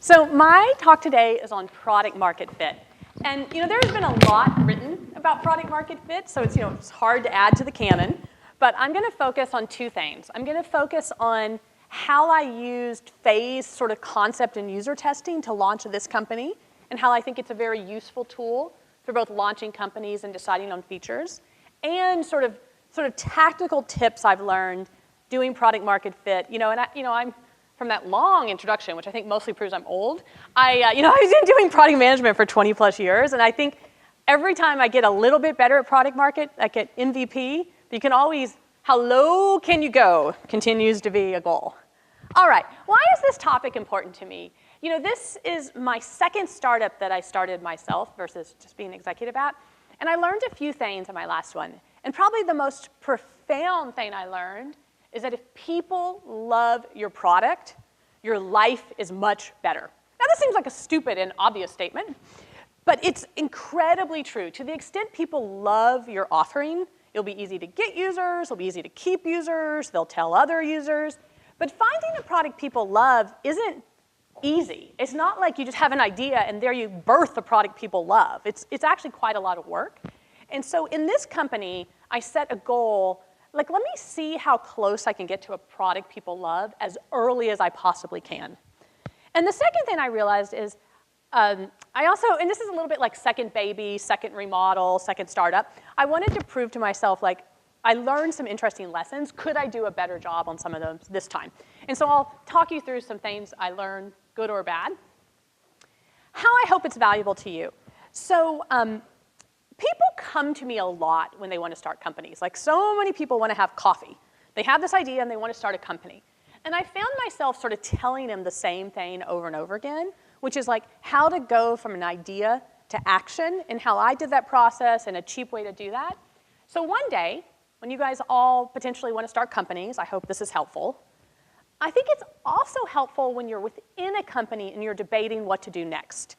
So my talk today is on product market fit. And there's been a lot written about product market fit, so it's hard to add to the canon. But I'm going to focus on two things. I'm going to focus on how I used phase sort of concept and user testing to launch this company, and how I think it's a very useful tool for both launching companies and deciding on features, and sort of tactical tips I've learned doing product market fit. I'm from that long introduction, which I think mostly proves I'm old. I've been doing product management for 20 plus years, and I think every time I get a little bit better at product market, I get MVP. But you can always, how low can you go, continues to be a goal. All right, why is this topic important to me? This is my second startup that I started myself versus just being executive at, and I learned a few things in my last one. And probably the most profound thing I learned is that if people love your product, your life is much better. Now, this seems like a stupid and obvious statement, but it's incredibly true. To the extent people love your offering, it'll be easy to get users, it'll be easy to keep users, they'll tell other users. But finding a product people love isn't easy. It's not like you just have an idea and there you birth a product people love. It's actually quite a lot of work. And so in this company, I set a goal, let me see how close I can get to a product people love as early as I possibly can. And the second thing I realized is I also, and this is a little bit like second baby, second remodel, second startup, I wanted to prove to myself, I learned some interesting lessons. Could I do a better job on some of those this time? And so I'll talk you through some things I learned, good or bad. How I hope it's valuable to you. So people come to me a lot when they want to start companies. So many people want to have coffee. They have this idea and they want to start a company. And I found myself sort of telling them the same thing over and over again, which is how to go from an idea to action and how I did that process and a cheap way to do that. So one day, when you guys all potentially want to start companies, I hope this is helpful. I think it's also helpful when you're within a company and you're debating what to do next.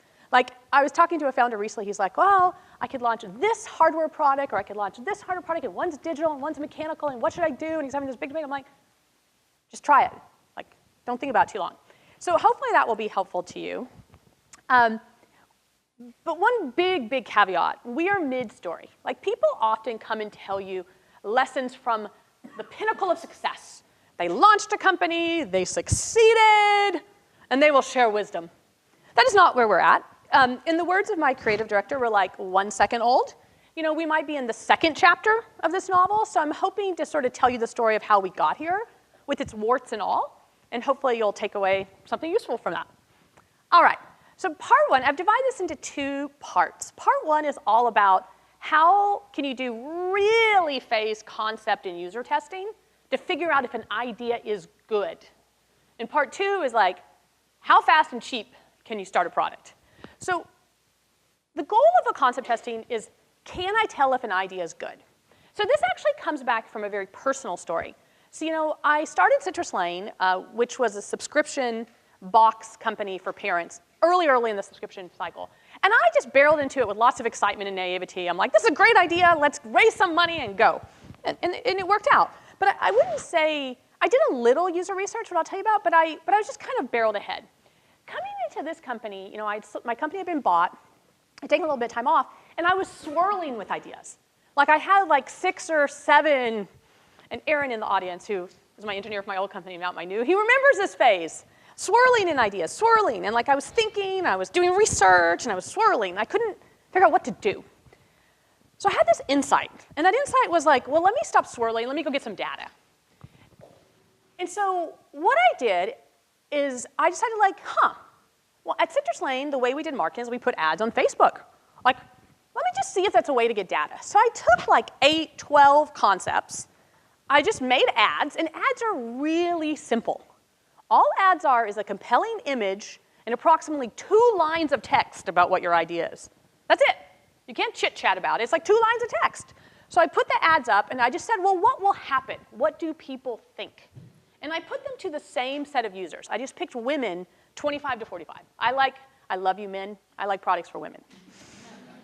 I was talking to a founder recently, he's like, well, I could launch this hardware product, or I could launch this hardware product, and one's digital and one's mechanical, and what should I do? And he's having this big debate. I'm like, just try it. Don't think about it too long. So hopefully that will be helpful to you. But one big, big caveat, we are mid-story. People often come and tell you lessons from the pinnacle of success. They launched a company, they succeeded, and they will share wisdom. That is not where we're at. In the words of my creative director, we're 1 second old. We might be in the second chapter of this novel, so I'm hoping to sort of tell you the story of how we got here, with its warts and all, and hopefully you'll take away something useful from that. All right, so part one, I've divided this into two parts. Part one is all about how can you do really phase concept and user testing to figure out if an idea is good. And part two is how fast and cheap can you start a product? So the goal of a concept testing is, can I tell if an idea is good? So this actually comes back from a very personal story. So I started Citrus Lane, which was a subscription box company for parents, early in the subscription cycle. And I just barreled into it with lots of excitement and naivety. I'm like, this is a great idea. Let's raise some money and go. And it worked out. But I wouldn't say, I did a little user research, what I'll tell you about, but I was just kind of barreled ahead. Coming into this company, my company had been bought. I'd taken a little bit of time off, and I was swirling with ideas. I had 6 or 7, and Aaron in the audience, who was my engineer for my old company, now my new, he remembers this phase. Swirling in ideas, swirling, and I was thinking, I was doing research, and I was swirling. I couldn't figure out what to do. So I had this insight, and that insight was well, let me stop swirling, let me go get some data. And so what I did is I decided well, at Citrus Lane, the way we did marketing is we put ads on Facebook. Let me just see if that's a way to get data. So I took 8, 12 concepts. I just made ads, and ads are really simple. All ads are is a compelling image and approximately 2 lines of text about what your idea is. That's it. You can't chit-chat about it. It's 2 lines of text. So I put the ads up, and I just said, well, what will happen? What do people think? And I put them to the same set of users. I just picked women 25 to 45. I love you men. I like products for women.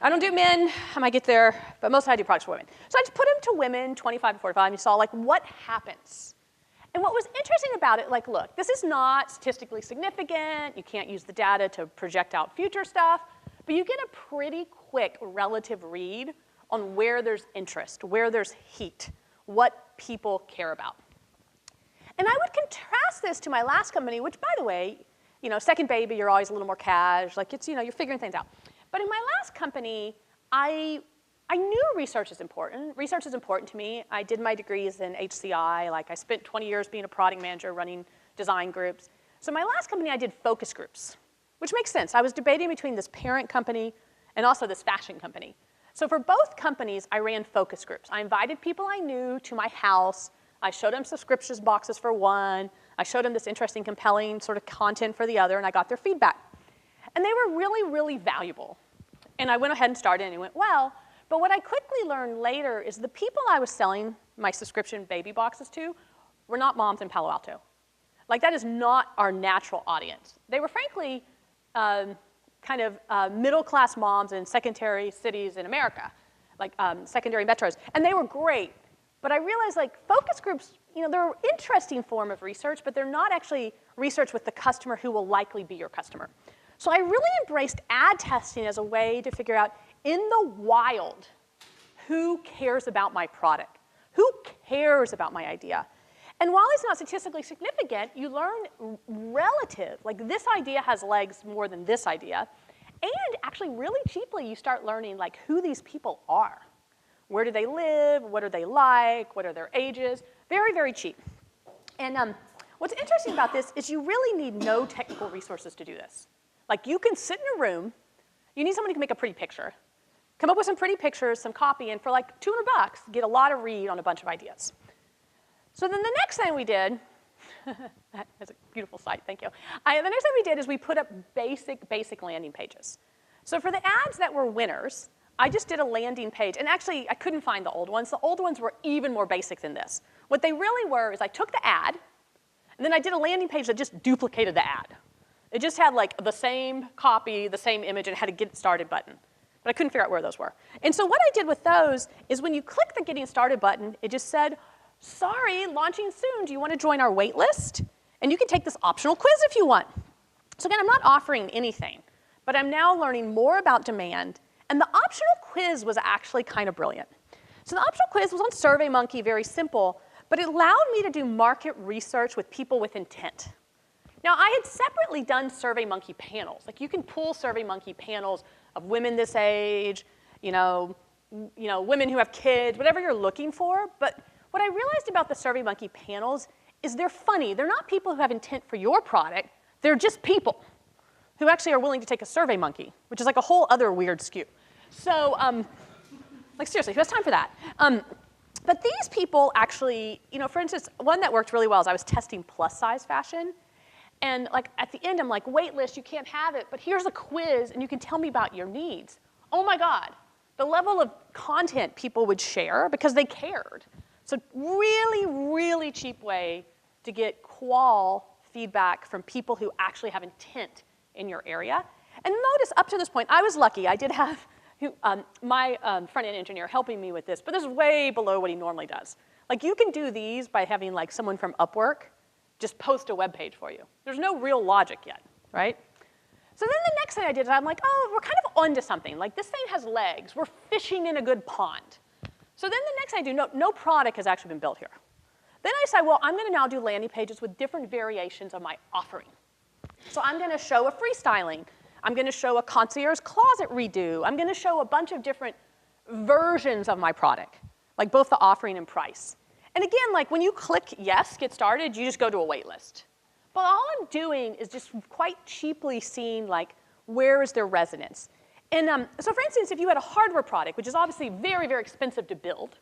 I don't do men. I might get there, but mostly I do products for women. So I just put them to women 25 to 45, and you saw what happens. And what was interesting about it, like, look, this is not statistically significant. You can't use the data to project out future stuff. But you get a pretty quick relative read on where there's interest, where there's heat, what people care about. And I would contrast this to my last company, which, by the way, second baby, you're always a little more cash. Like, it's, you're figuring things out. But in my last company, I knew research is important. Research is important to me. I did my degrees in HCI. Like, I spent 20 years being a product manager running design groups. So my last company, I did focus groups, which makes sense. I was debating between this parent company and also this fashion company. So for both companies, I ran focus groups. I invited people I knew to my house. I showed them subscriptions boxes for one. I showed them this interesting, compelling sort of content for the other, and I got their feedback. And they were really, really valuable. And I went ahead and started, and it went well. But what I quickly learned later is the people I was selling my subscription baby boxes to were not moms in Palo Alto. Like, that is not our natural audience. They were, frankly, kind of middle-class moms in secondary cities in America, like secondary metros. And they were great. But I realized, like, focus groups, they're an interesting form of research, but they're not actually research with the customer who will likely be your customer. So I really embraced ad testing as a way to figure out, in the wild, who cares about my product? Who cares about my idea? And while it's not statistically significant, you learn relative, like, this idea has legs more than this idea. And actually, really cheaply, you start learning, like, who these people are. Where do they live? What are they like? What are their ages? Very, very cheap. And what's interesting about this is you really need no technical resources to do this. Like, you can sit in a room. You need someone who can make a pretty picture. Come up with some pretty pictures, some copy, and for like $200, get a lot of read on a bunch of ideas. So then the next thing we did, that's a beautiful site, thank you. The next thing we did is we put up basic landing pages. So for the ads that were winners, I just did a landing page. And actually, I couldn't find the old ones. The old ones were even more basic than this. What they really were is I took the ad, and then I did a landing page that just duplicated the ad. It just had like the same copy, the same image, and it had a get started button. But I couldn't figure out where those were. And so what I did with those is when you click the getting started button, it just said, sorry, launching soon. Do you want to join our wait list? And you can take this optional quiz if you want. So again, I'm not offering anything, but I'm now learning more about demand. And the optional quiz was actually kind of brilliant. So the optional quiz was on SurveyMonkey, very simple, but it allowed me to do market research with people with intent. Now, I had separately done SurveyMonkey panels. Like, you can pull SurveyMonkey panels of women this age, women who have kids, whatever you're looking for. But what I realized about the SurveyMonkey panels is they're funny. They're not people who have intent for your product. They're just people who actually are willing to take a SurveyMonkey, which is like a whole other weird skew. So, like, seriously, who has time for that? But these people actually, for instance, one that worked really well is I was testing plus-size fashion. And like at the end, I'm like, wait list, you can't have it, but here's a quiz, and you can tell me about your needs. Oh my God, the level of content people would share because they cared. So really, really cheap way to get qual feedback from people who actually have intent in your area. And notice up to this point, I was lucky. I did have my front-end engineer helping me with this, but this is way below what he normally does. Like, you can do these by having like someone from Upwork just post a web page for you. There's no real logic yet, right? So then the next thing I did is I'm like, oh, we're kind of onto something. Like, this thing has legs. We're fishing in a good pond. So then the next thing I do, no product has actually been built here. Then I decide, well, I'm going to now do landing pages with different variations of my offering. So I'm going to show a freestyling. I'm going to show a concierge closet redo. I'm going to show a bunch of different versions of my product, like both the offering and price. And again, like when you click yes, get started, you just go to a wait list. But all I'm doing is just quite cheaply seeing like where is their resonance. And so for instance, if you had a hardware product, which is obviously very, very expensive to build,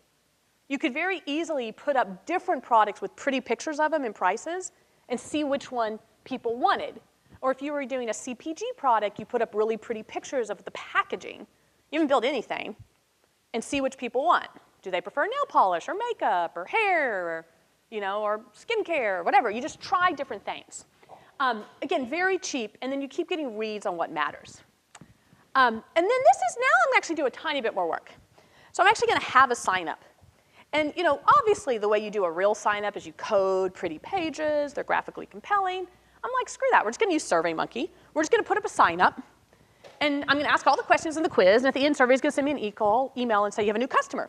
you could very easily put up different products with pretty pictures of them and prices and see which one people wanted. Or if you were doing a CPG product, you put up really pretty pictures of the packaging. You haven't built anything, and see which people want. Do they prefer nail polish or makeup or hair or skincare or whatever? You just try different things. Again, very cheap, and then you keep getting reads on what matters. And then now I'm actually doing a tiny bit more work. So I'm actually going to have a sign up. And obviously the way you do a real sign up is you code pretty pages, they're graphically compelling. I'm like, screw that, we're just gonna use SurveyMonkey. We're just gonna put up a sign up, and I'm gonna ask all the questions in the quiz, and at the end, Survey's gonna send me an email and say you have a new customer.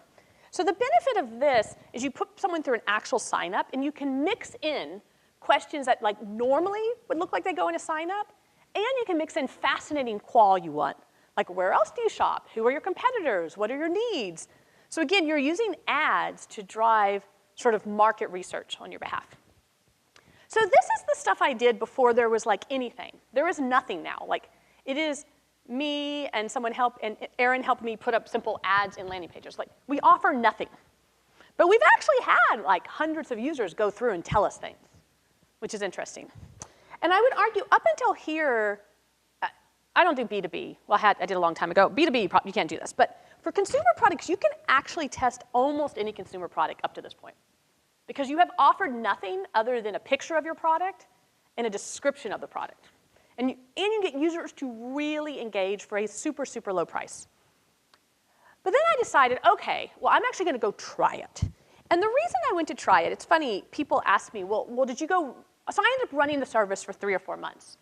So the benefit of this is you put someone through an actual sign up, and you can mix in questions that like normally would look like they go in a sign up, and you can mix in fascinating qual you want. Like, where else do you shop? Who are your competitors? What are your needs? So again, you're using ads to drive sort of market research on your behalf. So this is the stuff I did before there was like anything. There is nothing now. Like, it is me and and Aaron helped me put up simple ads in landing pages. Like, we offer nothing. But we've actually had like hundreds of users go through and tell us things, which is interesting. And I would argue up until here, I don't do B2B. Well, I did a long time ago. B2B, you can't do this. But for consumer products, you can actually test almost any consumer product up to this point, because you have offered nothing other than a picture of your product and a description of the product. And you get users to really engage for a super, super low price. But then I decided, okay, well, I'm actually going to go try it. And the reason I went to try it, it's funny, people ask me, well, did you go? So I ended up running the service for 3 or 4 months,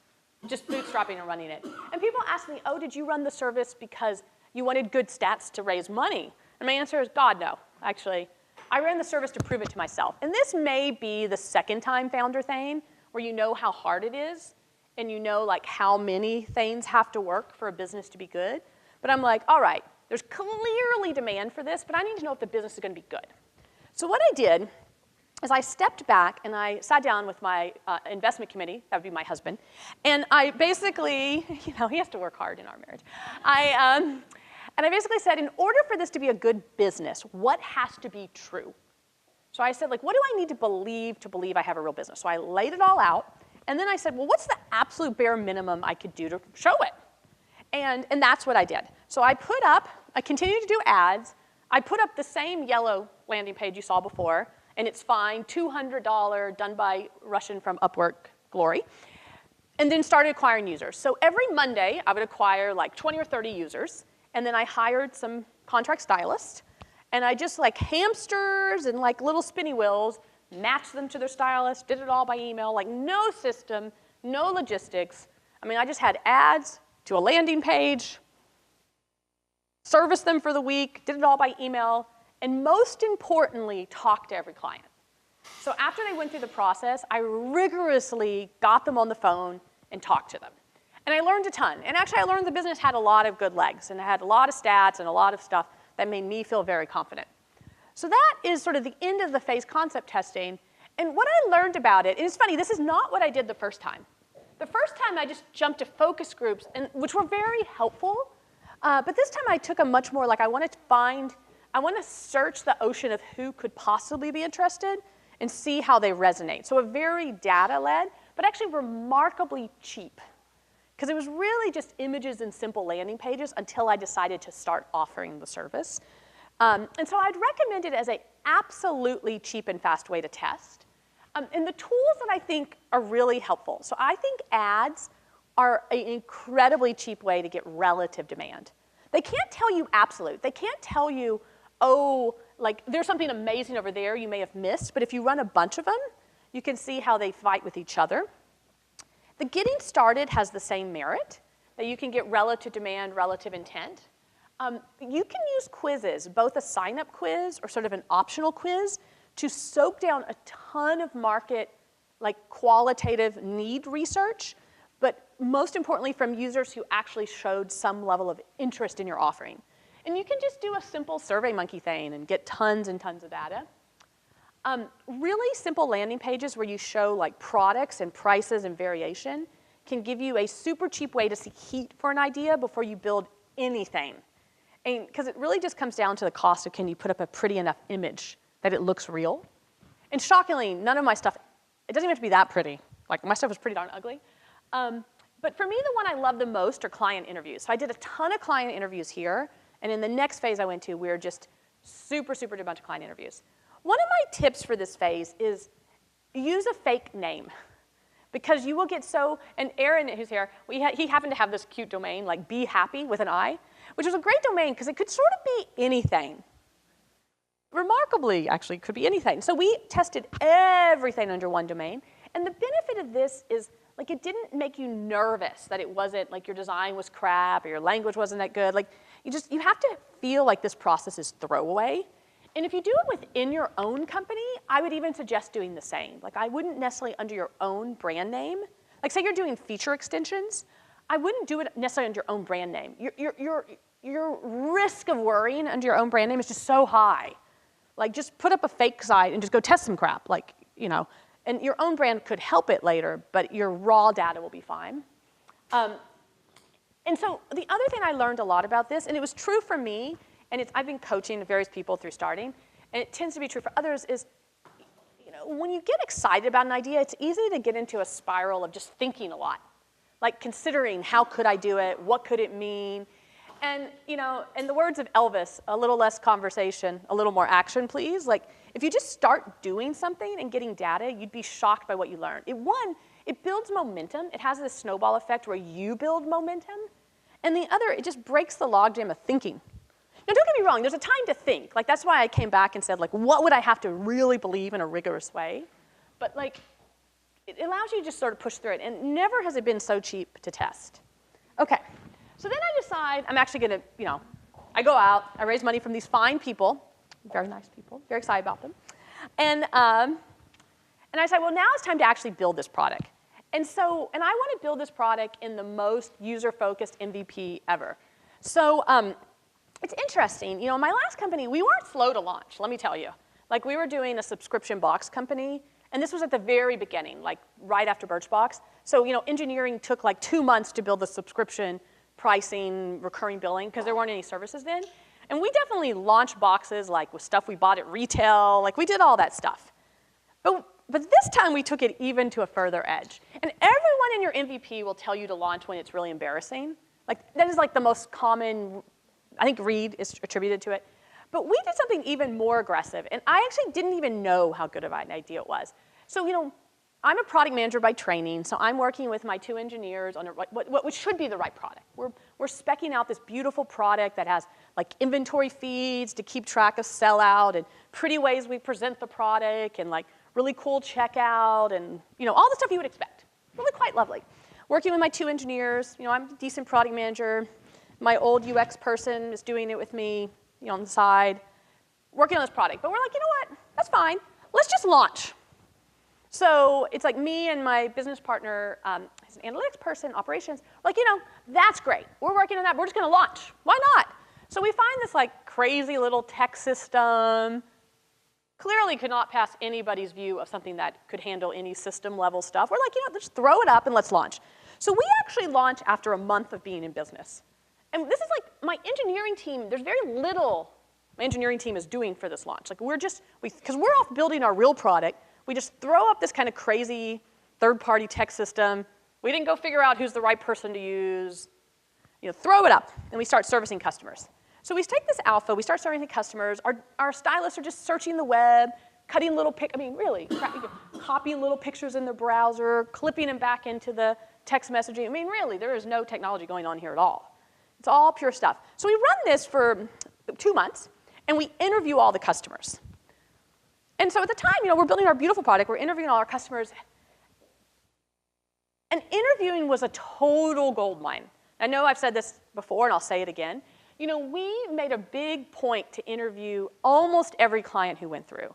just bootstrapping and running it. And people ask me, oh, did you run the service because you wanted good stats to raise money? And my answer is, God, no. Actually, I ran the service to prove it to myself. And this may be the second time founder thing, where you know how hard it is, and you know like how many things have to work for a business to be good. But I'm like, all right, there's clearly demand for this, but I need to know if the business is going to be good. So what I did is I stepped back and I sat down with my investment committee, that would be my husband, and I basically, he has to work hard in our marriage. And I basically said, in order for this to be a good business, what has to be true? So I said, like, what do I need to believe I have a real business? So I laid it all out, and then I said, well, what's the absolute bare minimum I could do to show it? And that's what I did. So I continued to do ads. I put up the same yellow landing page you saw before, and it's fine, $200, done by Russian from Upwork, glory, and then started acquiring users. So every Monday, I would acquire like 20 or 30 users, and then I hired some contract stylists, and I just like hamsters and like little spinny wheels, matched them to their stylist, did it all by email, like no system, no logistics. I mean, I just had ads to a landing page, serviced them for the week, did it all by email, and most importantly, talked to every client. So after they went through the process, I rigorously got them on the phone and talked to them. And I learned a ton. And actually, I learned the business had a lot of good legs, and it had a lot of stats and a lot of stuff that made me feel very confident. So that is sort of the end of the phase concept testing. And what I learned about it, and it's funny, this is not what I did the first time. The first time, I just jumped to focus groups, which were very helpful. But this time, I took a much more, like, I want to search the ocean of who could possibly be interested and see how they resonate. So a very data-led, but actually remarkably cheap, because it was really just images and simple landing pages until I decided to start offering the service. And so I'd recommend it as an absolutely cheap and fast way to test. And the tools that I think are really helpful. So I think ads are an incredibly cheap way to get relative demand. They can't tell you absolute. They can't tell you, oh, like there's something amazing over there you may have missed, but if you run a bunch of them, you can see how they fight with each other. The getting started has the same merit, that you can get relative demand, relative intent. You can use quizzes, both a sign-up quiz or sort of an optional quiz, to soak down a ton of market, like qualitative need research, but most importantly from users who actually showed some level of interest in your offering. And you can just do a simple SurveyMonkey thing and get tons and tons of data. Really simple landing pages where you show like products and prices and variation can give you a super cheap way to see heat for an idea before you build anything. And because it really just comes down to the cost of can you put up a pretty enough image that it looks real. And shockingly, none of my stuff, it doesn't even have to be that pretty. Like my stuff is pretty darn ugly. But for me, the one I love the most are client interviews. So I did a ton of client interviews here. And in the next phase I went to, we were just super did a bunch of client interviews. One of my tips for this phase is use a fake name. Because you will get so, and Aaron, who's here, he happened to have this cute domain, like Be Happy with an I, which was a great domain because it could sort of be anything. remarkably, actually, could be anything. So we tested everything under one domain. And the benefit of this is, like, it didn't make you nervous that it wasn't, like, your design was crap or your language wasn't that good. Like, you have to feel like this process is throwaway. And if you do it within your own company, I would even suggest doing the same. Like, I wouldn't necessarily under your own brand name. Like, say you're doing feature extensions, I wouldn't do it necessarily under your own brand name. Your risk of worrying under your own brand name is just so high. Like, just put up a fake site and just go test some crap. Like, you know, and your own brand could help it later, but your raw data will be fine. And so the other thing I learned a lot about this, and it was true for me, and I've been coaching various people through starting, and it tends to be true for others, is, you know, when you get excited about an idea, it's easy to get into a spiral of just thinking a lot. Like, considering, how could I do it? What could it mean? And, you know, in the words of Elvis, a little less conversation, a little more action, please. Like, if you just start doing something and getting data, you'd be shocked by what you learn. It builds momentum. It has this snowball effect where you build momentum. And the other, it just breaks the logjam of thinking. Now, don't get me wrong, there's a time to think. Like, that's why I came back and said, like, what would I have to really believe in a rigorous way? But, like, it allows you to just sort of push through it. And never has it been so cheap to test. OK. So then I decide I'm actually going to, you know, I go out, I raise money from these fine people, very nice people, very excited about them. And I decide, well, now it's time to actually build this product. And I want to build this product in the most user-focused MVP ever. So it's interesting. You know, my last company, we weren't slow to launch, let me tell you. Like, we were doing a subscription box company. And this was at the very beginning, like right after Birchbox. So, you know, engineering took like 2 months to build the subscription pricing, recurring billing, because there weren't any services then. And we definitely launched boxes like with stuff we bought at retail. Like, we did all that stuff. But this time we took it even to a further edge. And everyone in your MVP will tell you to launch when it's really embarrassing. Like, that is like the most common, I think Reed is attributed to it. But we did something even more aggressive. And I actually didn't even know how good of an idea it was. So, you know, I'm a product manager by training, so I'm working with my 2 engineers on what should be the right product. We're speccing out this beautiful product that has like inventory feeds to keep track of sellout and pretty ways we present the product and like really cool checkout and, you know, all the stuff you would expect. Really quite lovely. Working with my 2 engineers, you know, I'm a decent product manager. My old UX person is doing it with me, you know, on the side, working on this product. But we're like, you know what? That's fine. Let's just launch. So it's like me and my business partner, he's an analytics person, operations, like, you know, that's great. We're working on that. We're just going to launch. Why not? So we find this like crazy little tech system. Clearly could not pass anybody's view of something that could handle any system level stuff. We're like, you know, let's throw it up and let's launch. So we actually launch after a month of being in business. And this is like my engineering team, there's very little my engineering team is doing for this launch. Like, because we're off building our real product, we just throw up this kind of crazy third-party tech system. We didn't go figure out who's the right person to use. You know, throw it up, and we start servicing customers. So we take this alpha, we start servicing customers. Our stylists are just searching the web, cutting little really, copying little pictures in the browser, clipping them back into the text messaging. I mean, really, there is no technology going on here at all. It's all pure stuff. So we run this for 2 months, and we interview all the customers. And so at the time, you know, we're building our beautiful product. We're interviewing all our customers. And interviewing was a total goldmine. I know I've said this before, and I'll say it again. You know, we made a big point to interview almost every client who went through.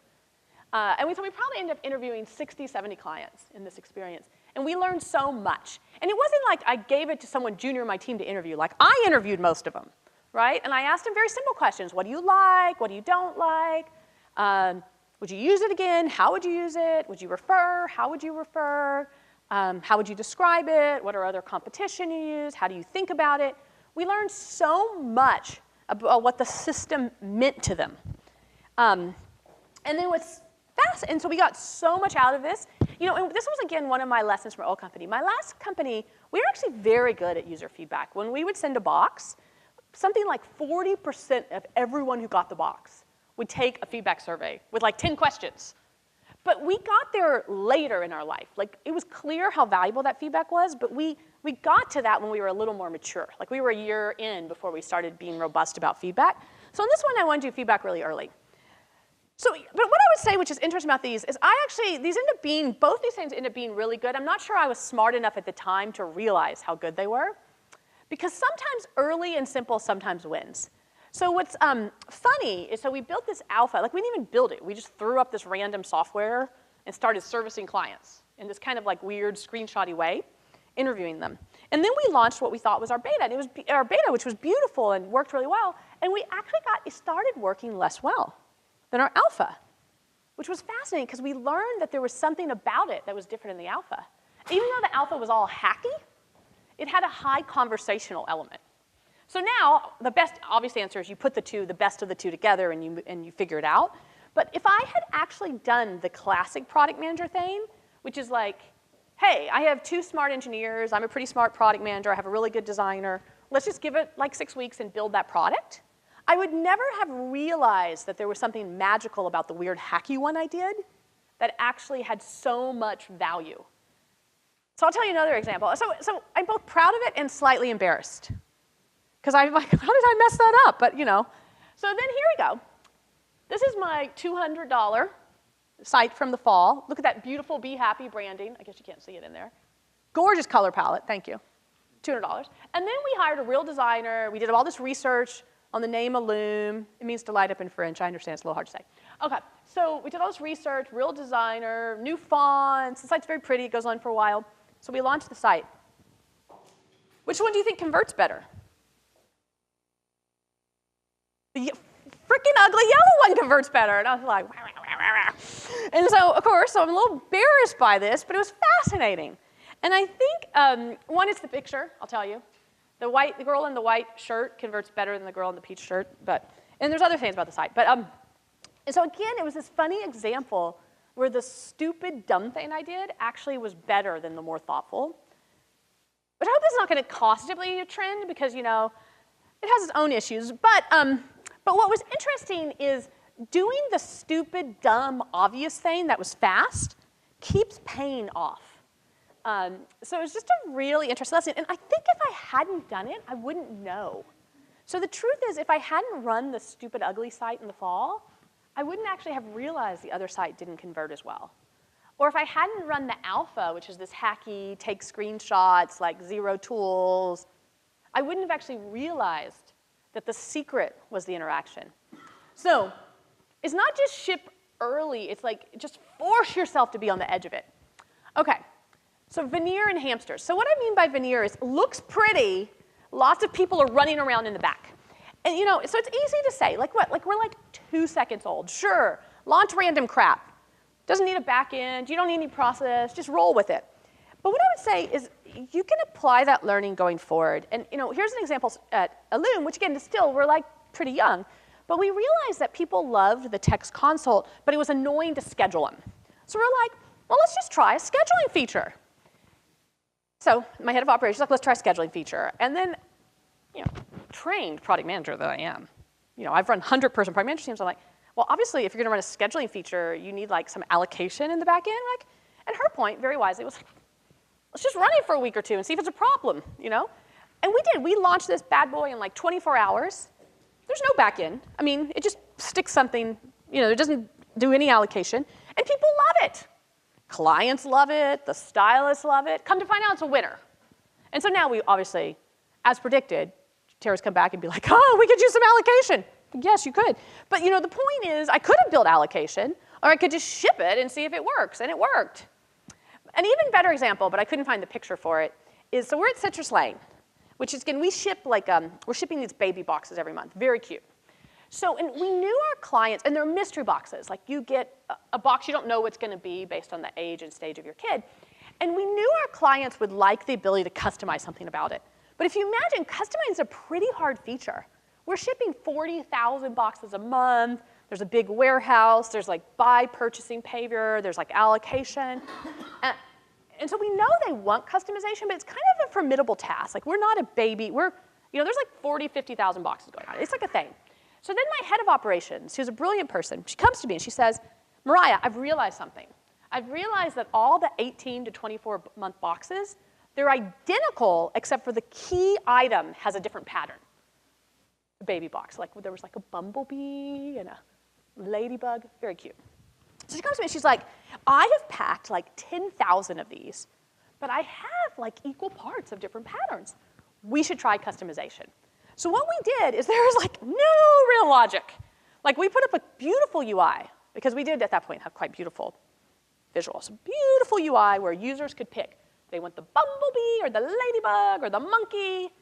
And we probably ended up interviewing 60, 70 clients in this experience. And we learned so much. And it wasn't like I gave it to someone junior in my team to interview. Like, I interviewed most of them, right? And I asked them very simple questions. What do you like? What do you don't like? Would you use it again? How would you use it? Would you refer? How would you refer? How would you describe it? What are other competition you use? How do you think about it? We learned so much about what the system meant to them. And then what's fast, and so we got so much out of this. You know, and this was, again, one of my lessons from my old company. My last company, we were actually very good at user feedback. When we would send a box, something like 40% of everyone who got the box would take a feedback survey with like 10 questions. But we got there later in our life. Like, it was clear how valuable that feedback was, but we got to that when we were a little more mature. Like, we were a year in before we started being robust about feedback. So on this one, I wanted to do feedback really early. So, but what I would say, which is interesting about these, is both these things end up being really good. I'm not sure I was smart enough at the time to realize how good they were, because sometimes early and simple sometimes wins. So what's funny is, so we built this alpha, like we didn't even build it. We just threw up this random software and started servicing clients in this kind of like weird screenshotty way, interviewing them. And then we launched what we thought was our beta, and it was our beta, which was beautiful and worked really well. And we actually it started working less well than our alpha, which was fascinating because we learned that there was something about it that was different in the alpha. Even though the alpha was all hacky, it had a high conversational element. So now, the best obvious answer is you put the best of the two together and you figure it out. But if I had actually done the classic product manager thing, which is like, hey, I have 2 smart engineers, I'm a pretty smart product manager, I have a really good designer, let's just give it like 6 weeks and build that product, I would never have realized that there was something magical about the weird hacky one I did that actually had so much value. So I'll tell you another example. So I'm both proud of it and slightly embarrassed. Because I'm like, how did I mess that up? But, you know. So then here we go. This is my $200 site from the fall. Look at that beautiful Be Happy branding. I guess you can't see it in there. Gorgeous color palette. Thank you. $200. And then we hired a real designer. We did all this research on the name Allume. It means to light up in French. I understand it's a little hard to say. OK, so we did all this research, real designer, new fonts. The site's very pretty. It goes on for a while. So we launched the site. Which one do you think converts better? The freaking ugly yellow one converts better. And I was like, wah, wah, wah, wah. And so, of course, I'm a little embarrassed by this, but it was fascinating. And I think, one is the picture, I'll tell you. The girl in the white shirt converts better than the girl in the peach shirt. And there's other things about the site. And so again, it was this funny example where the stupid, dumb thing I did actually was better than the more thoughtful. Which I hope is not going to caustically a trend because, you know, it has its own issues. But what was interesting is doing the stupid, dumb, obvious thing that was fast keeps paying off. So it was just a really interesting lesson. And I think if I hadn't done it, I wouldn't know. So the truth is, if I hadn't run the stupid, ugly site in the fall, I wouldn't actually have realized the other site didn't convert as well. Or if I hadn't run the alpha, which is this hacky, take screenshots, like 0 tools, I wouldn't have actually realized that the secret was the interaction. So it's not just ship early. It's like just force yourself to be on the edge of it. OK, so Veneer and Hamster. So what I mean by Veneer is looks pretty. Lots of people are running around in the back. And you know, so it's easy to say, like what? Like we're like 2 seconds old. Sure, launch random crap. Doesn't need a back end. You don't need any process. Just roll with it. But what I would say is you can apply that learning going forward. And you know, here's an example at Allume, which again is still, we're like pretty young. But we realized that people loved the text consult, but it was annoying to schedule them. So we're like, well, let's just try a scheduling feature. So my head of operations was like, let's try a scheduling feature. And then, you know, trained product manager that I am, you know, I've run 100-person product manager teams. I'm like, well, obviously, if you're going to run a scheduling feature, you need like some allocation in the back end. Like, and her point, very wisely, was like, let's just run it for a week or 2 and see if it's a problem, you know? And we did. We launched this bad boy in like 24 hours. There's no back end. I mean, it just sticks something, you know, it doesn't do any allocation. And people love it. Clients love it. The stylists love it. Come to find out, it's a winner. And so now we obviously, as predicted, Tara's come back and be like, oh, we could use some allocation. Yes, you could. But you know, the point is, I could have built allocation, or I could just ship it and see if it works, and it worked. An even better example, but I couldn't find the picture for it, is so we're at Citrus Lane, which is, again, we ship like, we're shipping these baby boxes every month, very cute. So, and we knew our clients, and they're mystery boxes, like you get a box you don't know what's going to be based on the age and stage of your kid. And we knew our clients would like the ability to customize something about it. But if you imagine, customizing is a pretty hard feature. We're shipping 40,000 boxes a month. There's a big warehouse. There's like buy, purchasing behavior. There's like allocation. And so we know they want customization, but it's kind of a formidable task. Like we're not a baby. We're, you know, there's like 40, 50,000 boxes going on. It's like a thing. So then my head of operations, who's a brilliant person, she comes to me and she says, Mauria, I've realized something. I've realized that all the 18 to 24-month boxes, they're identical except for the key item has a different pattern. The baby box, like there was like a bumblebee and a ladybug, very cute. So she comes to me and she's like, I have packed like 10,000 of these, but I have like equal parts of different patterns. We should try customization. So what we did is there was like no real logic. Like we put up a beautiful UI, because we did at that point have quite beautiful visuals. Beautiful UI where users could pick. They want the bumblebee or the ladybug or the monkey.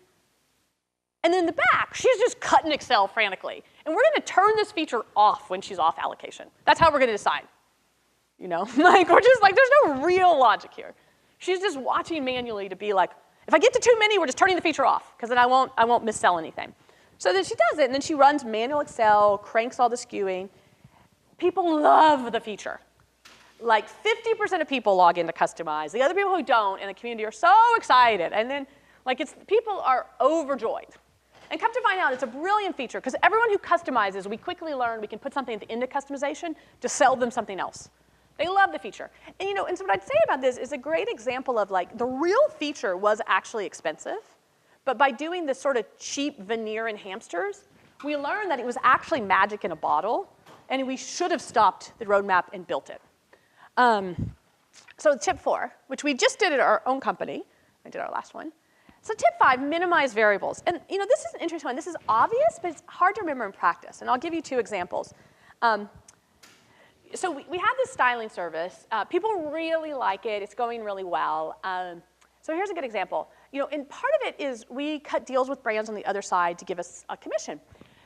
And then in the back, she's just cutting Excel frantically. And we're gonna turn this feature off when she's off allocation. That's how we're gonna decide. You know, like we're just like, there's no real logic here. She's just watching manually to be like, if I get to too many, we're just turning the feature off, because then I won't missell anything. So then she does it, and then she runs manual Excel, cranks all the skewing. People love the feature. Like 50% of people log in to customize. The other people who don't in the community are so excited. And then like people are overjoyed. And come to find out, it's a brilliant feature, because everyone who customizes, we quickly learn we can put something at the end of customization to sell them something else. They love the feature. And and so what I'd say about this is a great example of like the real feature was actually expensive, but by doing this sort of cheap Veneer and Hamsters, we learned that it was actually magic in a bottle, and we should have stopped the roadmap and built it. So tip 4, which we just did at our own company, I did our last one. So tip 5, minimize variables. And this is an interesting one. This is obvious, but it's hard to remember in practice. And I'll give you 2 examples. So we have this styling service. People really like it. It's going really well. So here's a good example. And part of it is we cut deals with brands on the other side to give us a commission.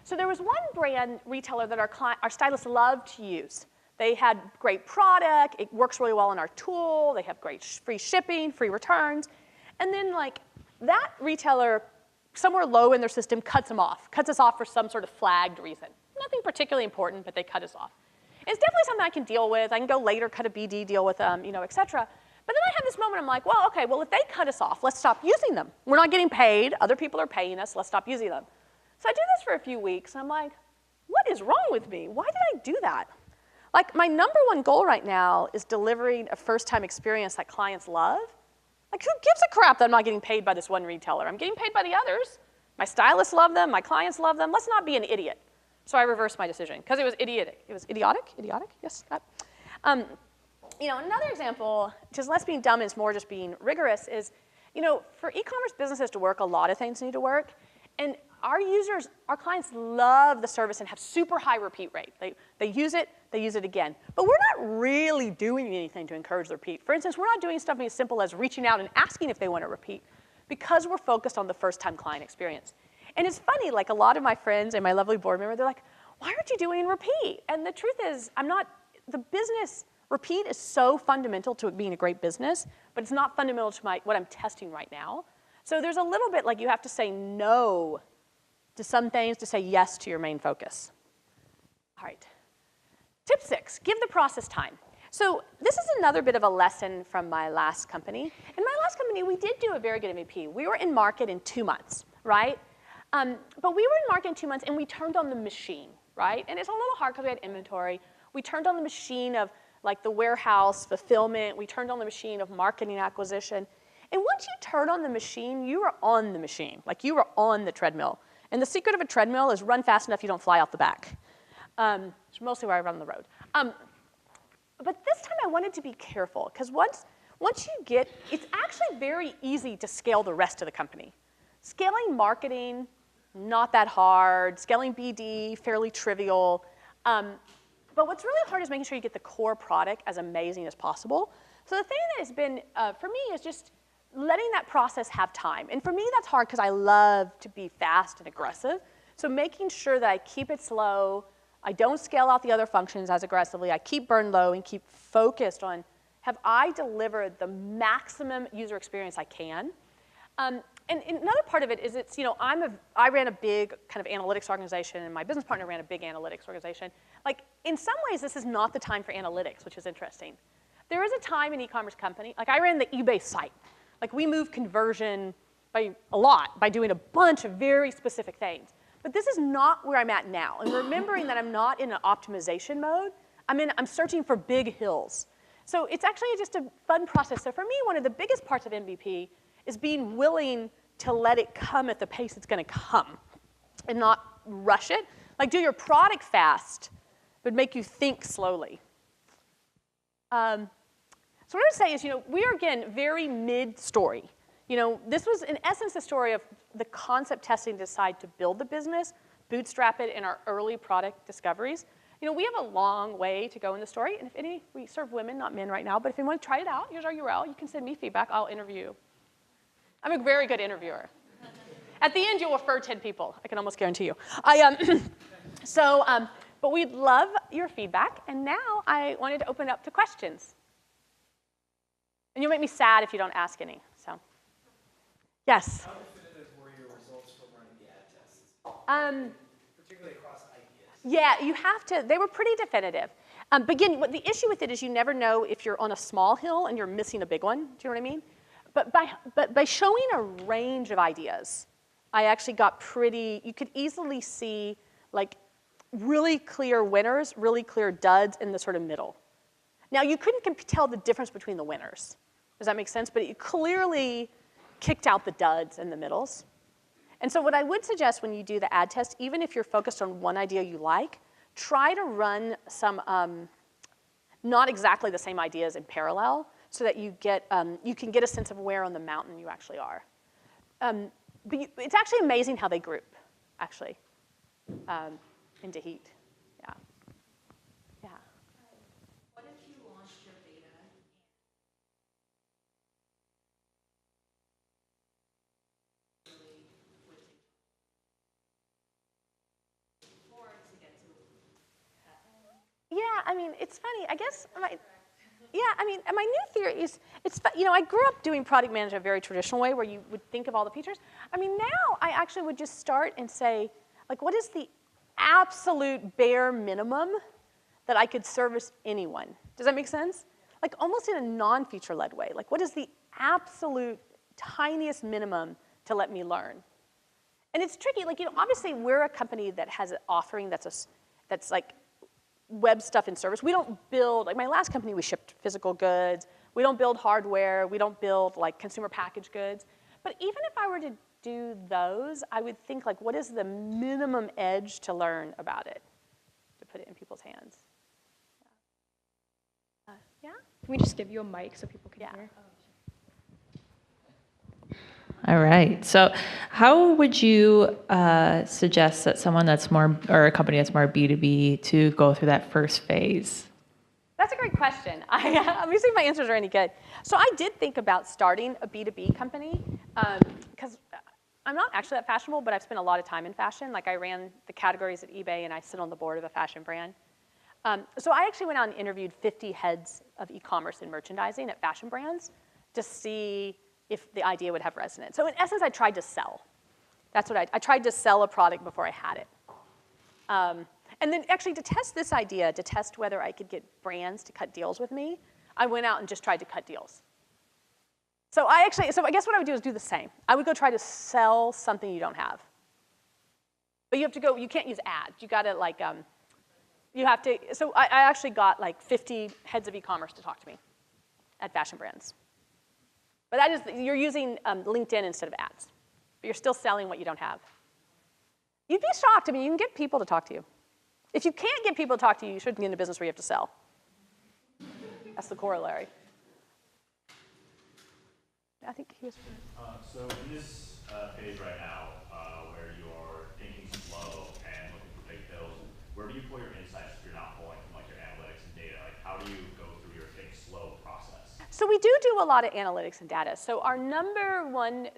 So there was one brand retailer that our stylists loved to use. They had great product. It works really well in our tool. They have great free shipping, free returns. And then like that retailer, somewhere low in their system, cuts us off for some sort of flagged reason. Nothing particularly important, but they cut us off. It's definitely something I can deal with. I can go later, cut a BD deal with them, et cetera. But then I had this moment, I'm like, well, okay, well, if they cut us off, let's stop using them. We're not getting paid. Other people are paying us. Let's stop using them. So I do this for a few weeks, and I'm like, what is wrong with me? Why did I do that? Like, my #1 goal right now is delivering a first-time experience that clients love. Like, who gives a crap that I'm not getting paid by this one retailer? I'm getting paid by the others. My stylists love them. My clients love them. Let's not be an idiot. So I reversed my decision, because it was idiotic. It was idiotic? Idiotic? Yes, that. Another example, which is less being dumb and it's more just being rigorous, is, for e-commerce businesses to work, a lot of things need to work. And our users, our clients love the service and have super high repeat rate. They use it again. But we're not really doing anything to encourage the repeat. For instance, we're not doing something as simple as reaching out and asking if they want to repeat, because we're focused on the first-time client experience. And it's funny, like a lot of my friends and my lovely board member, they're like, why aren't you doing repeat? And the truth is, the business, repeat is so fundamental to it being a great business, but it's not fundamental to what I'm testing right now. So there's a little bit like you have to say no to some things to say yes to your main focus. All right. Tip 6, give the process time. So this is another bit of a lesson from my last company. In my last company, we did do a very good MVP. We were in market in 2 months, right? But we were in market in 2 months, and we turned on the machine, right? And it's a little hard because we had inventory. We turned on the machine of like the warehouse, fulfillment. We turned on the machine of marketing acquisition. And once you turn on the machine, you are on the machine. Like you are on the treadmill. And the secret of a treadmill is run fast enough you don't fly out the back. It's mostly where I run the road. But this time I wanted to be careful, because once you get, it's actually very easy to scale the rest of the company. Scaling marketing, not that hard. Scaling BD, fairly trivial. But what's really hard is making sure you get the core product as amazing as possible. So the thing that has been, for me, is just letting that process have time. And for me, that's hard because I love to be fast and aggressive. So making sure that I keep it slow, I don't scale out the other functions as aggressively, I keep burn low and keep focused on, have I delivered the maximum user experience I can? And another part of it is I ran a big kind of analytics organization, and my business partner ran a big analytics organization. Like, in some ways, this is not the time for analytics, which is interesting. There is a time in e-commerce company, like I ran the eBay site. Like, we moved conversion by a lot by doing a bunch of very specific things. But this is not where I'm at now. And remembering that I'm not in an optimization mode, I'm searching for big hills. So it's actually just a fun process. So for me, one of the biggest parts of MVP is being willing to let it come at the pace it's going to come and not rush it. Like, do your product fast, but make you think slowly. So what I would say is, we are, again, very mid-story. This was, in essence, the story of the concept testing to decide to build the business, bootstrap it in our early product discoveries. We have a long way to go in the story, and we serve women, not men right now, but if you want to try it out, here's our URL. You can send me feedback. I'll interview you. I'm a very good interviewer. At the end, you'll refer 10 people. I can almost guarantee you. But we'd love your feedback, and now I wanted to open it up to questions. And you'll make me sad if you don't ask any, so. Yes? How definitive were your results from running the ad tests? Particularly across ideas. Yeah, you have to. They were pretty definitive. Again, the issue with it is you never know if you're on a small hill and you're missing a big one. Do you know what I mean? But by showing a range of ideas, I actually got pretty, you could easily see like really clear winners, really clear duds in the sort of middle. Now, you couldn't tell the difference between the winners. Does that make sense? But it clearly kicked out the duds and the middles. And so what I would suggest when you do the ad test, even if you're focused on one idea you like, try to run some not exactly the same ideas in parallel so that you can get a sense of where on the mountain you actually are. But it's actually amazing how they group, actually, into heat. Yeah. Yeah. What if you launched your beta Yeah, I mean, it's funny. I guess my new theory is, I grew up doing product management a very traditional way where you would think of all the features. I mean, now I actually would just start and say, like, what is the absolute bare minimum that I could service anyone? Does that make sense? Like, almost in a non-feature-led way. Like, what is the absolute tiniest minimum to let me learn? And it's tricky. Like, obviously, we're a company that has an offering that's like web stuff and service. We don't build, like my last company, we shipped physical goods. We don't build hardware. We don't build like consumer packaged goods. But even if I were to do those, I would think like, what is the minimum edge to learn about it, to put it in people's hands? Yeah? Can we just give you a mic so people can hear? All right. So how would you suggest that someone that's more, or a company that's more B2B to go through that first phase? That's a great question. Let me see if my answers are any good. So I did think about starting a B2B company because I'm not actually that fashionable, but I've spent a lot of time in fashion. Like I ran the categories at eBay and I sit on the board of a fashion brand. So I actually went out and interviewed 50 heads of e-commerce and merchandising at fashion brands to see if the idea would have resonance. So in essence, I tried to sell. That's what I tried to sell a product before I had it. And then actually to test this idea, to test whether I could get brands to cut deals with me, I went out and just tried to cut deals. So I guess what I would do is do the same. I would go try to sell something you don't have. But you have to go, you can't use ads. You gotta like, you have to, so I actually got like 50 heads of e-commerce to talk to me at fashion brands. But that is, you're using LinkedIn instead of ads. But you're still selling what you don't have. You'd be shocked. I mean, you can get people to talk to you. If you can't get people to talk to you, you shouldn't be in a business where you have to sell. That's the corollary. I think he was. So in this phase right now, where you're thinking slow and looking for big bills, where do you pull your insights if you're not pulling from like your analytics and data? Like, how do you go through your think slow process? So we do a lot of analytics and data. So our number one,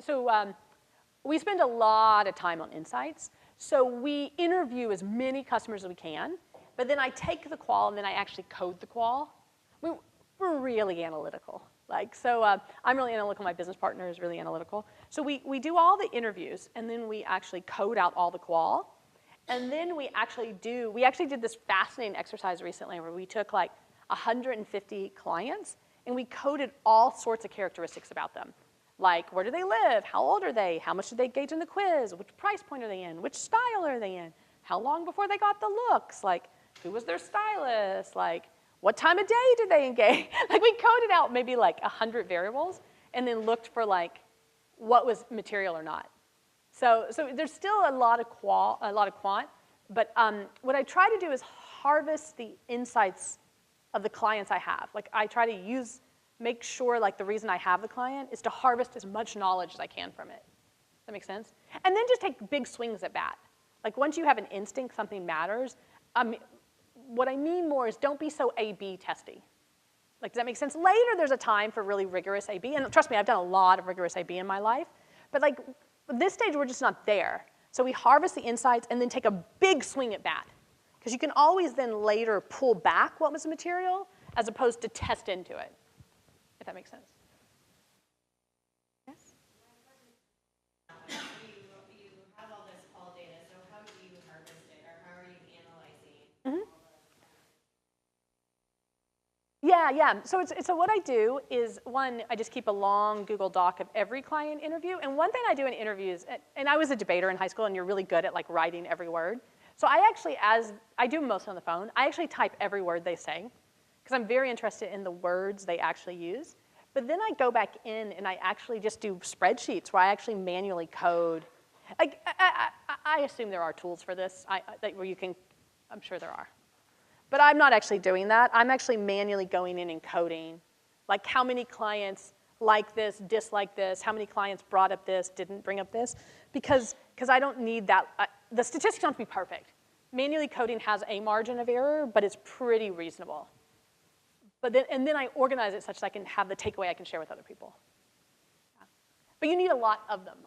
we spend a lot of time on insights. So we interview as many customers as we can, but then I take the qual and then I actually code the qual. We're really analytical. I'm really analytical, my business partner is really analytical. So we do all the interviews and then we actually code out all the qual. And then we actually did this fascinating exercise recently where we took like 150 clients and we coded all sorts of characteristics about them. Like, where do they live? How old are they? How much did they engage in the quiz? Which price point are they in? Which style are they in? How long before they got the looks? Like, who was their stylist? Like, what time of day did they engage? Like, we coded out maybe like 100 variables and then looked for like what was material or not. So there's still a lot of quant, but what I try to do is harvest the insights of the clients I have. Like I try to make sure like the reason I have the client is to harvest as much knowledge as I can from it. Does that make sense? And then just take big swings at bat. Like once you have an instinct something matters, what I mean more is don't be so A/B testy. Like, does that make sense? Later, there's a time for really rigorous A/B, and trust me, I've done a lot of rigorous A/B in my life, but like, at this stage, we're just not there. So we harvest the insights and then take a big swing at bat, because you can always then later pull back what was material as opposed to test into it, if that makes sense. Yes? You have all this call data, so how do you harvest it, or how are you analyzing Mm-hmm. all the Yeah. So what I do is, one, I just keep a long Google Doc of every client interview. And one thing I do in interviews, and I was a debater in high school, and you're really good at like writing every word. So I actually, as I do most on the phone, I actually type every word they say, because I'm very interested in the words they actually use. But then I go back in and I actually just do spreadsheets where I actually manually code. Like I assume there are tools for this where you can, I'm sure there are. But I'm not actually doing that. I'm actually manually going in and coding. Like how many clients like this, dislike this, how many clients brought up this, didn't bring up this, because I don't need that. The statistics don't have to be perfect. Manually coding has a margin of error, but it's pretty reasonable. And then I organize it such that I can have the takeaway I can share with other people. Yeah. But you need a lot of them.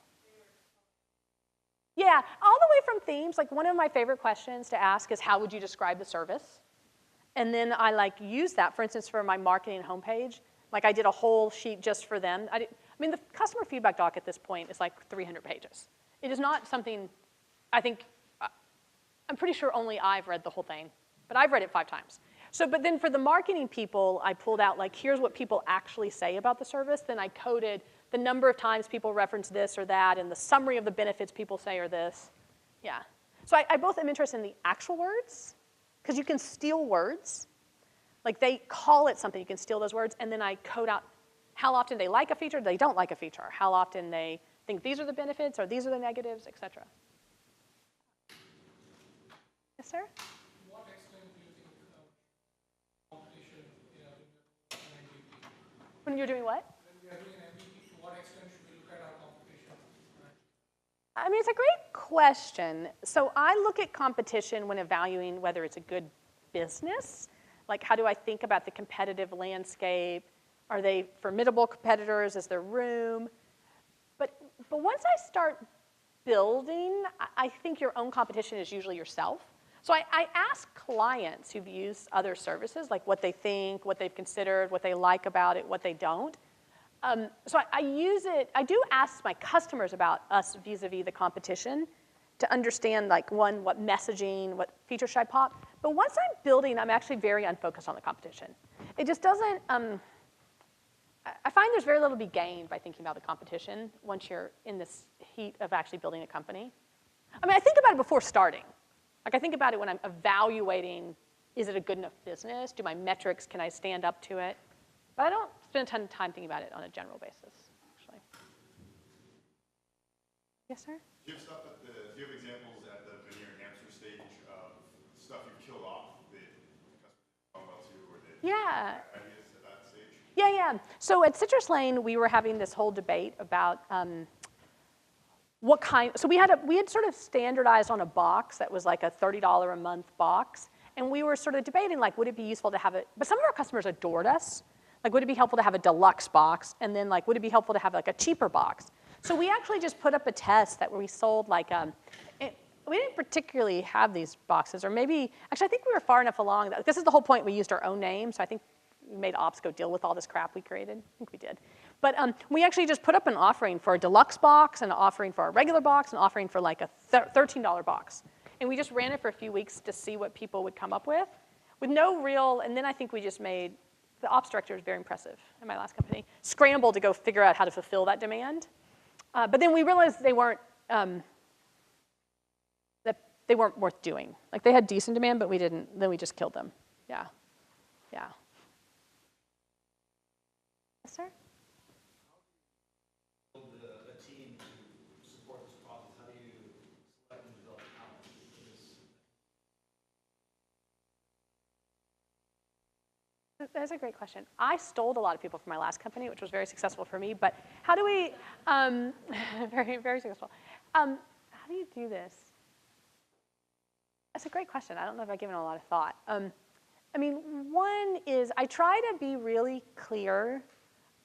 Yeah, all the way from themes. Like one of my favorite questions to ask is, how would you describe the service? And then I like use that, for instance, for my marketing homepage. Like I did a whole sheet just for them. I mean, the customer feedback doc at this point is like 300 pages. It is not something, I think, I'm pretty sure only I've read the whole thing, but I've read it 5 times. So, but then for the marketing people, I pulled out like, here's what people actually say about the service. Then I coded the number of times people reference this or that, and the summary of the benefits people say are this. Yeah. So I both am interested in the actual words, because you can steal words. Like they call it something, you can steal those words, and then I code out how often they like a feature, they don't like a feature, how often they think these are the benefits or these are the negatives, et cetera. Yes, sir? To what extent do you think competition, an MVP? When you're doing what? When we are doing an MVP, to what extent should we look at our competition? I mean, it's a great question. So I look at competition when evaluating whether it's a good business. Like, how do I think about the competitive landscape? Are they formidable competitors? Is there room? But once I start building, I think your own competition is usually yourself. So I ask clients who've used other services, like what they think, what they've considered, what they like about it, what they don't. So I use it, I do ask my customers about us vis-a-vis the competition to understand, like, one, what messaging, what features should I pop. But once I'm building, I'm actually very unfocused on the competition. It just doesn't, I find there's very little to be gained by thinking about the competition once you're in this heat of actually building a company. I mean, I think about it before starting. Like, I think about it when I'm evaluating, is it a good enough business? Do my metrics, can I stand up to it? But I don't spend a ton of time thinking about it on a general basis, actually. Yes, sir? Do you have examples at the Veneer Hamster stage of stuff you've killed off that customers don't well to, or that ideas at that stage? Yeah. So at Citrus Lane, we were having this whole debate about what kind. So we had sort of standardized on a box that was like a $30 a month box, and we were sort of debating, like, would it be useful to have it? But some of our customers adored us. Like, would it be helpful to have a deluxe box? And then, like, would it be helpful to have like a cheaper box? So we actually just put up a test that we sold like, we didn't particularly have these boxes, or maybe, actually I think we were far enough along. This is the whole point, we used our own name, so I think we made ops go deal with all this crap we created. I think we did. But we actually just put up an offering for a deluxe box, and an offering for a regular box, and an offering for like a $13 box. And we just ran it for a few weeks to see what people would come up with no real, and then I think we just made, the ops director was very impressive in my last company, scrambled to go figure out how to fulfill that demand. But then we realized they weren't, that they weren't worth doing. Like, they had decent demand, but then we just killed them. Yeah. Yes, sir? Build a team to support this process. How do you select and develop talent for this? That's a great question. I stole a lot of people from my last company, which was very successful for me, but how do we, very, very successful. How do you do this? That's a great question. I don't know if I've given it a lot of thought. I mean, one is I try to be really clear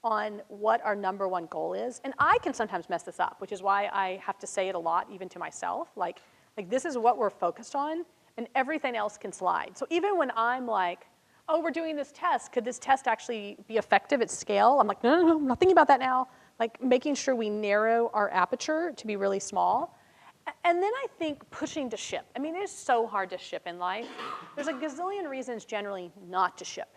on what our number one goal is. And I can sometimes mess this up, which is why I have to say it a lot, even to myself. Like this is what we're focused on, and everything else can slide. So even when I'm like, oh, we're doing this test, could this test actually be effective at scale? I'm like, no, I'm not thinking about that now. Like making sure we narrow our aperture to be really small. And then I think pushing to ship. I mean, it is so hard to ship in life. There's a gazillion reasons generally not to ship.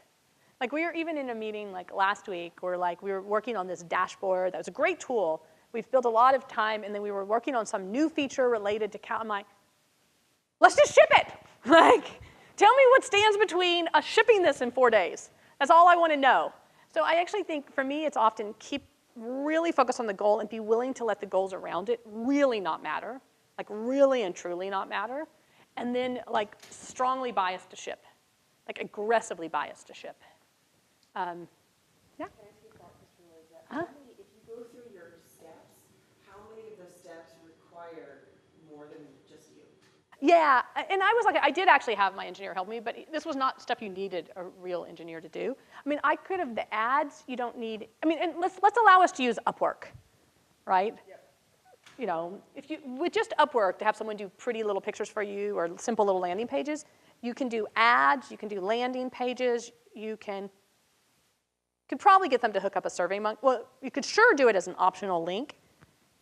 Like we were even in a meeting like last week where like we were working on this dashboard. That was a great tool. We've built a lot of time, and then we were working on some new feature related to count. I'm like, let's just ship it. Like, tell me what stands between us shipping this in 4 days. That's all I want to know. So I actually think for me, it's often keep really focused on the goal and be willing to let the goals around it really not matter, like really and truly not matter, and then like strongly biased to ship, like aggressively biased to ship. Yeah? Can I take that just really quick? How many, if you go through your steps, how many of those steps require more than just you? Yeah, and I was like, I did actually have my engineer help me, but this was not stuff you needed a real engineer to do. I mean, I could have the ads, you don't need, I mean, and let's allow us to use Upwork, right? Yep. You know, if you, with just Upwork, to have someone do pretty little pictures for you or simple little landing pages, you can do ads, you can do landing pages, you could probably get them to hook up a SurveyMonkey. Well, you could sure do it as an optional link,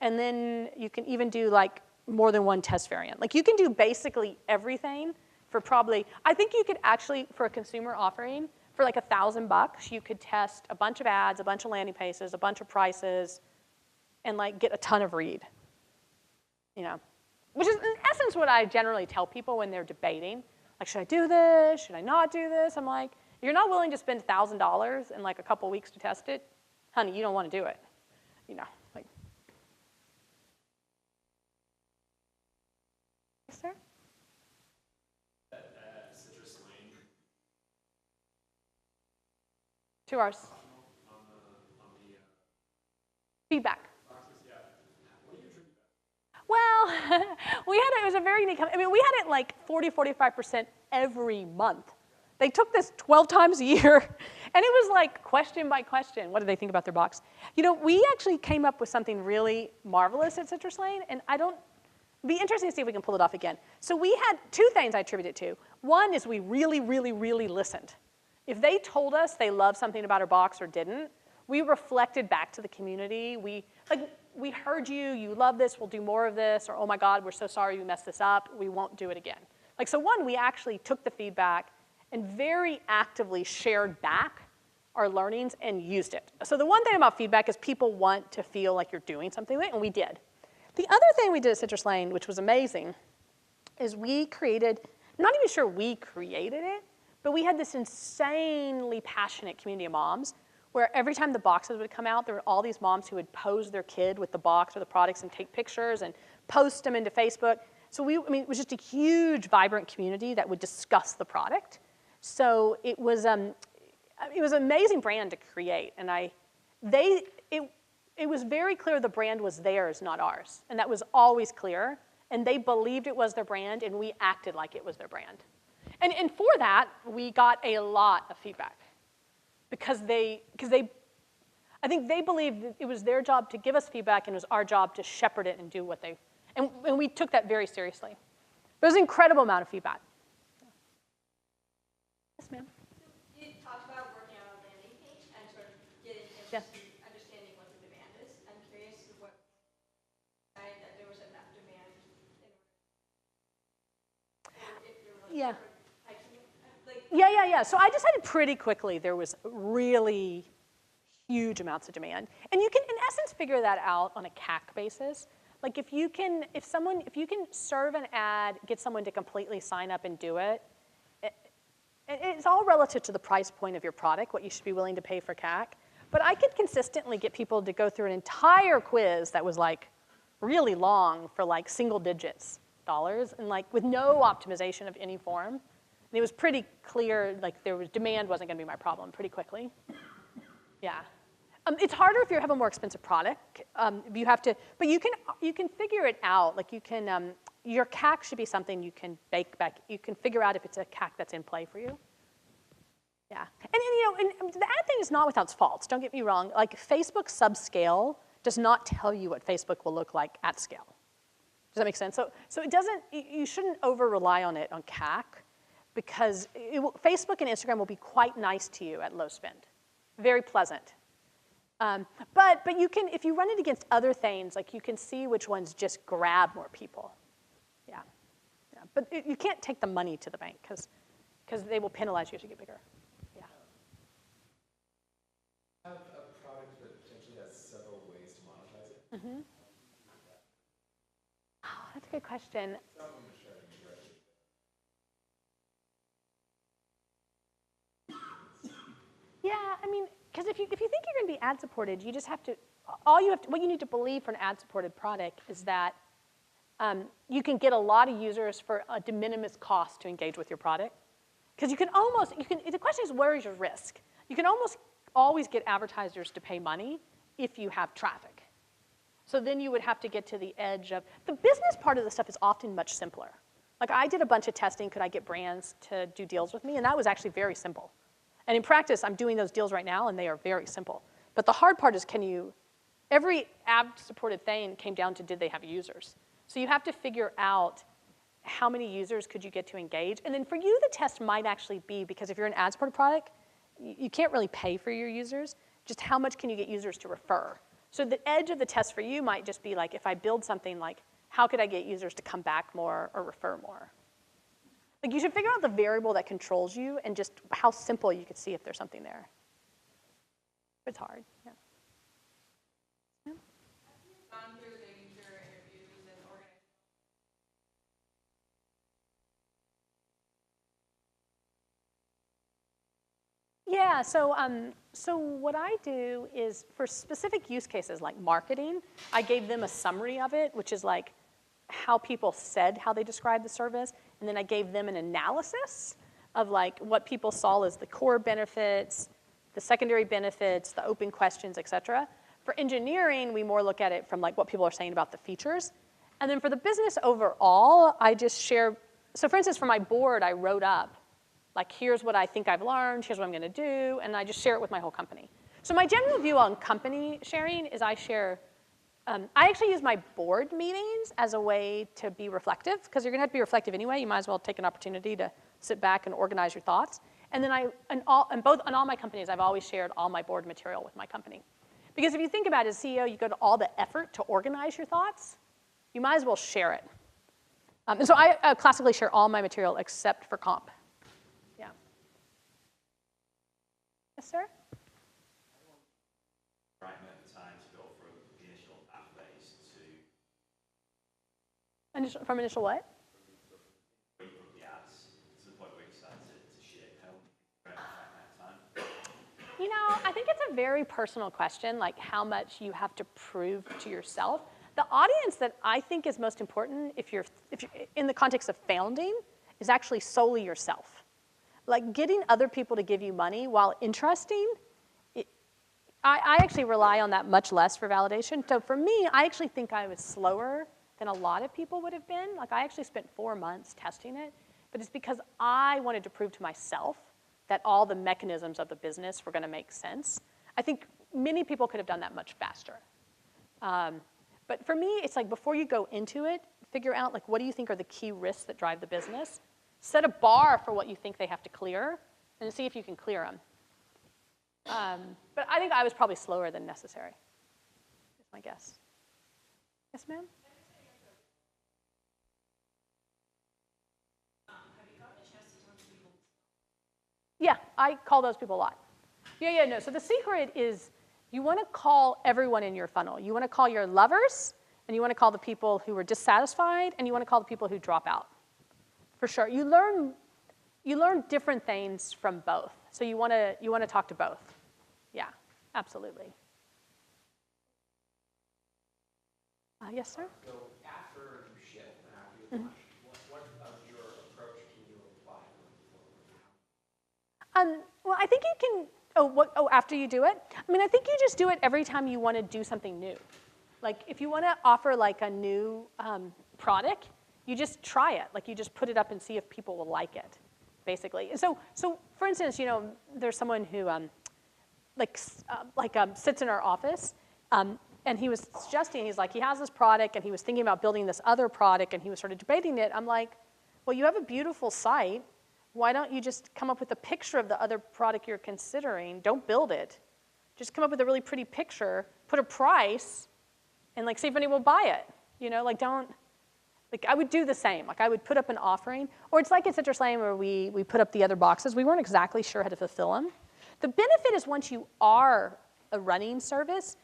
and then you can even do like more than one test variant. Like you can do basically everything for probably, I think you could actually, for a consumer offering, for like $1,000, you could test a bunch of ads, a bunch of landing pages, a bunch of prices, and like get a ton of read. You know, which is in essence what I generally tell people when they're debating. Like, should I do this? Should I not do this? I'm like, you're not willing to spend $1,000 in like a couple weeks to test it, honey, you don't want to do it. You know, like. Yes, sir? Citrus Lane. 2 hours. On the Feedback. boxes, yeah. What do you attribute that? Well, it was a very unique, I mean, we had it like 40, 45% every month. They took this 12 times a year, and it was like question by question, what do they think about their box? You know, we actually came up with something really marvelous at Citrus Lane, and it'd be interesting to see if we can pull it off again. So we had 2 things I attribute it to. One is we really, really, really listened. If they told us they loved something about our box or didn't, we reflected back to the community. We heard you, you love this, we'll do more of this, or oh my God, we're so sorry we messed this up, we won't do it again. Like, so one, we actually took the feedback and very actively shared back our learnings and used it. So the one thing about feedback is people want to feel like you're doing something with it, and we did. The other thing we did at Citrus Lane, which was amazing, is we created, I'm not even sure we created it, but we had this insanely passionate community of moms where every time the boxes would come out, there were all these moms who would pose their kid with the box or the products and take pictures and post them into Facebook. So I mean, it was just a huge, vibrant community that would discuss the product. So it was an amazing brand to create, and it was very clear the brand was theirs, not ours, and that was always clear. And they believed it was their brand, and we acted like it was their brand. And for that, we got a lot of feedback because I think they believed it was their job to give us feedback, and it was our job to shepherd it and do what they, and we took that very seriously. There was an incredible amount of feedback. Yes, ma'am. So you talked about working on a landing page and sort of getting Yes. understanding what the demand is. I'm curious what that there was enough demand if there was Yeah. like Yeah. So I decided pretty quickly there was really huge amounts of demand. And you can, in essence, figure that out on a CAC basis. Like if you can serve an ad, get someone to completely sign up and do it, it's all relative to the price point of your product, what you should be willing to pay for CAC. But I could consistently get people to go through an entire quiz that was like really long for like single digits dollars and like with no optimization of any form. And it was pretty clear, like demand wasn't going to be my problem pretty quickly. Yeah. It's harder if you have a more expensive product. You have to, but you can figure it out. Like you can, your CAC should be something you can bake back. You can figure out if it's a CAC that's in play for you. Yeah, and the ad thing is not without its faults. Don't get me wrong. Like Facebook subscale does not tell you what Facebook will look like at scale. Does that make sense? So it doesn't. You shouldn't over rely on it on CAC, because Facebook and Instagram will be quite nice to you at low spend, very pleasant. But you can, if you run it against other things, like you can see which ones just grab more people. Yeah, yeah. But you can't take the money to the bank because they will penalize you as you get bigger. Yeah. I have a product that potentially has several ways to monetize it. Mm-hmm. Oh, that's a good question. Yeah, I mean, because if you think you're going to be ad supported, you just have to. What you need to believe for an ad supported product is that you can get a lot of users for a de minimis cost to engage with your product. Because the question is, where is your risk? You can almost always get advertisers to pay money if you have traffic. So then you would have to get to the edge of, the business part of the stuff is often much simpler. Like I did a bunch of testing, could I get brands to do deals with me? And that was actually very simple. And in practice, I'm doing those deals right now, and they are very simple. But the hard part is, every ad-supported thing came down to, did they have users? So you have to figure out how many users could you get to engage. And then for you, the test might actually be, because if you're an ad-supported product, you can't really pay for your users, just how much can you get users to refer? So the edge of the test for you might just be like, if I build something like, how could I get users to come back more or refer more? Like you should figure out the variable that controls you and just how simple you could see if there's something there. It's hard, yeah. Have you gone through the user interviews and organized? Yeah, so what I do is for specific use cases like marketing, I gave them a summary of it, which is like how people said how they described the service, and then I gave them an analysis of like what people saw as the core benefits, the secondary benefits, the open questions, et cetera. For engineering, we more look at it from like what people are saying about the features. And then for the business overall, I just share, so for instance, for my board, I wrote up, like, here's what I think I've learned, here's what I'm gonna do, and I just share it with my whole company. So my general view on company sharing is I actually use my board meetings as a way to be reflective, because you're gonna have to be reflective anyway. You might as well take an opportunity to sit back and organize your thoughts. And then on all my companies, I've always shared all my board material with my company. Because if you think about it, as CEO, you go to all the effort to organize your thoughts, you might as well share it. And so I classically share all my material except for comp. Yeah. Yes, sir? Right amount of time to go from the initial pathways to From initial what? where you put the ads to the point where you start to ship. How right amount of time? You know, I think it's a very personal question, like how much you have to prove to yourself. The audience that I think is most important, if you're in the context of founding, is actually solely yourself. Like getting other people to give you money, while interesting, I actually rely on that much less for validation. So for me, I actually think I was slower than a lot of people would have been. Like I actually spent 4 months testing it, but it's because I wanted to prove to myself that all the mechanisms of the business were gonna make sense. I think many people could have done that much faster. But for me, it's like before you go into it, figure out like what do you think are the key risks that drive the business, set a bar for what you think they have to clear, and see if you can clear them. But I think I was probably slower than necessary, is my guess. Yes, ma'am? Have you gotten a chance to talk to people? Yeah, I call those people a lot. Yeah, no, so the secret is you want to call everyone in your funnel. You want to call your lovers, and you want to call the people who are dissatisfied, and you want to call the people who drop out. For sure. You learn different things from both. So you want to talk to both. Yeah, absolutely. Yes, sir? So after you ship and after you launch, what of your approach can you apply going forward? Well, I think you can, after you do it? I mean, I think you just do it every time you want to do something new. Like, if you want to offer, like, a new product, you just try it. Like, you just put it up and see if people will like it, basically. And so for instance, you know, there's someone who, sits in our office, and he was suggesting, he's like, he has this product, and he was thinking about building this other product, and he was sort of debating it. I'm like, well, you have a beautiful site. Why don't you just come up with a picture of the other product you're considering? Don't build it. Just come up with a really pretty picture, put a price, and like see if anyone will buy it. You know, like don't, like I would do the same. Like I would put up an offering, or it's like in Citrus Lane where we put up the other boxes. We weren't exactly sure how to fulfill them. The benefit is once you are a running service,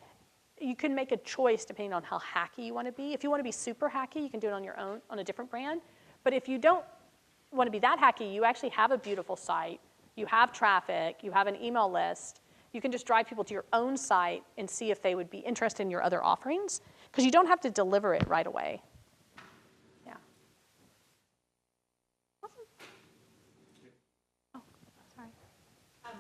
you can make a choice depending on how hacky you want to be. If you want to be super hacky, you can do it on your own, on a different brand. But if you don't want to be that hacky, you actually have a beautiful site, you have traffic, you have an email list, you can just drive people to your own site and see if they would be interested in your other offerings, because you don't have to deliver it right away. Yeah. Awesome. Oh, sorry.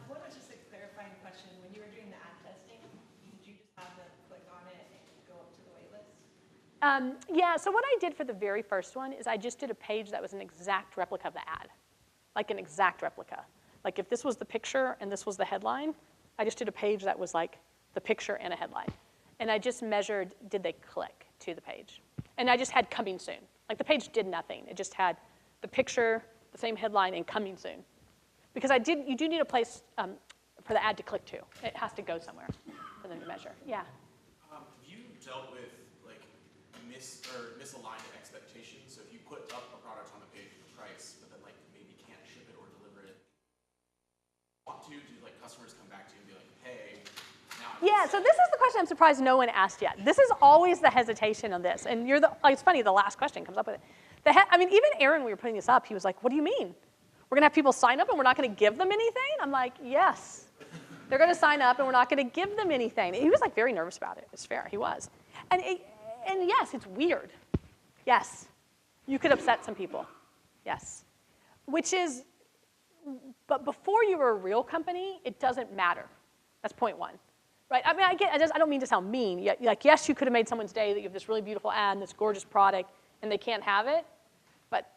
One was just a clarifying question. When you were doing the ad testing, did you just have them click on it and go up to the wait list? Yeah, so what I did for the very first one is I just did a page that was an exact replica of the ad, like an exact replica. Like if this was the picture and this was the headline, I just did a page that was like the picture and a headline. And I just measured, did they click to the page? And I just had coming soon. Like the page did nothing. It just had the picture, the same headline, and coming soon. Because you do need a place for the ad to click to. It has to go somewhere for them to measure. Yeah? Have you dealt with misaligned expectations? So if you put up a product on the page with a price, but then like maybe can't ship it or deliver it, do like customers come back to you and be like, hey, now yeah, so this is the question I'm surprised no one asked yet. This is always the hesitation on this. And it's funny, the last question comes up with it. I mean, even Aaron, we were putting this up, he was like, what do you mean? We're going to have people sign up and we're not going to give them anything? I'm like, yes. They're going to sign up and we're not going to give them anything. He was like very nervous about it. It's fair, he was. And yes, it's weird. Yes, you could upset some people. Yes. But before you were a real company, it doesn't matter. That's point one. Right? I mean, I don't mean to sound mean. Like, yes, you could have made someone's day that you have this really beautiful ad and this gorgeous product, and they can't have it. But,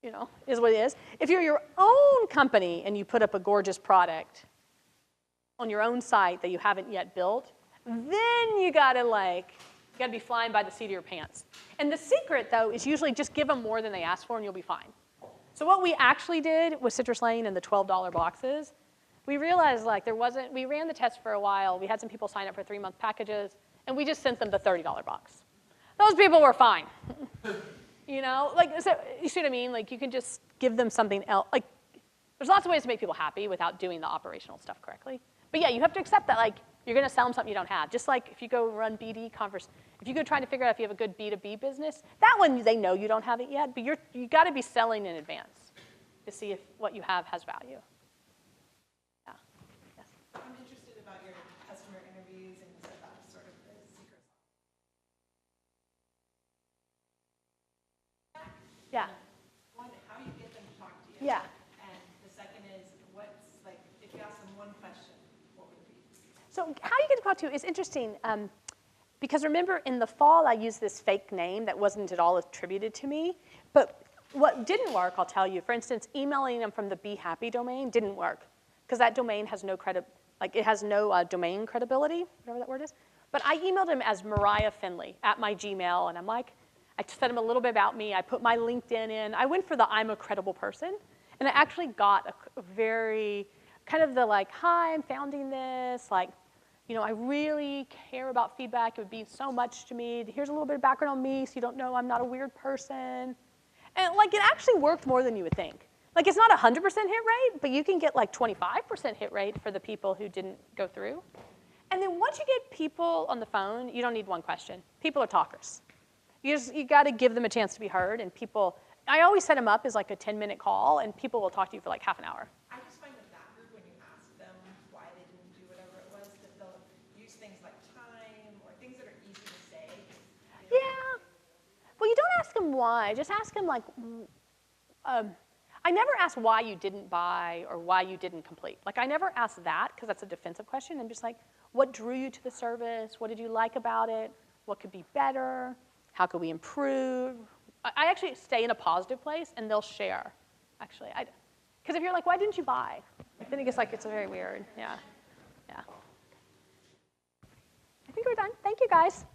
you know, is what it is. If you're your own company and you put up a gorgeous product on your own site that you haven't yet built, then you gotta be flying by the seat of your pants. And the secret, though, is usually just give them more than they ask for and you'll be fine. So what we actually did with Citrus Lane and the $12 boxes, we realized we ran the test for a while, we had some people sign up for 3-month packages, and we just sent them the $30 box. Those people were fine. You know, so, you see what I mean? Like you can just give them something else. Like there's lots of ways to make people happy without doing the operational stuff correctly. But yeah, you have to accept that you're going to sell them something you don't have. Just like if you go run BD conference, if you go trying to figure out if you have a good B2B business, that one they know you don't have it yet, but you got to be selling in advance to see if what you have has value. Yeah. Yes. I'm interested about your customer interviews, and you said that's sort of the secret sauce. Yeah. One, how you get them to talk to you. Yeah. And the second is, if you ask them one question, what would it be? So how you get to talk to is interesting. Because remember, in the fall, I used this fake name that wasn't at all attributed to me. But what didn't work, I'll tell you, for instance, emailing them from the Be Happy domain didn't work. Because that domain has no domain credibility, whatever that word is. But I emailed him as Mauria Finley at my Gmail. And I said him a little bit about me. I put my LinkedIn in. I went for the I'm a credible person. And I actually got a very kind of the hi, I'm founding this. I really care about feedback. It would mean so much to me. Here's a little bit of background on me so you don't know I'm not a weird person. And it actually worked more than you would think. It's not 100% hit rate, but you can get 25% hit rate for the people who didn't go through. And then once you get people on the phone, you don't need one question. People are talkers. You got to give them a chance to be heard. And I always set them up as a 10-minute call, and people will talk to you for half an hour. I just find with that group, when you ask them why they didn't do whatever it was, that they'll use things like time or things that are easy to say. Yeah. Well, you don't ask them why. Just ask them I never ask why you didn't buy or why you didn't complete. Like, I never ask that because that's a defensive question. I'm just like, what drew you to the service? What did you like about it? What could be better? How could we improve? I actually stay in a positive place, and they'll share, actually. Because if you're like, why didn't you buy? Then it gets like, it's very weird. Yeah. Yeah. I think we're done. Thank you, guys.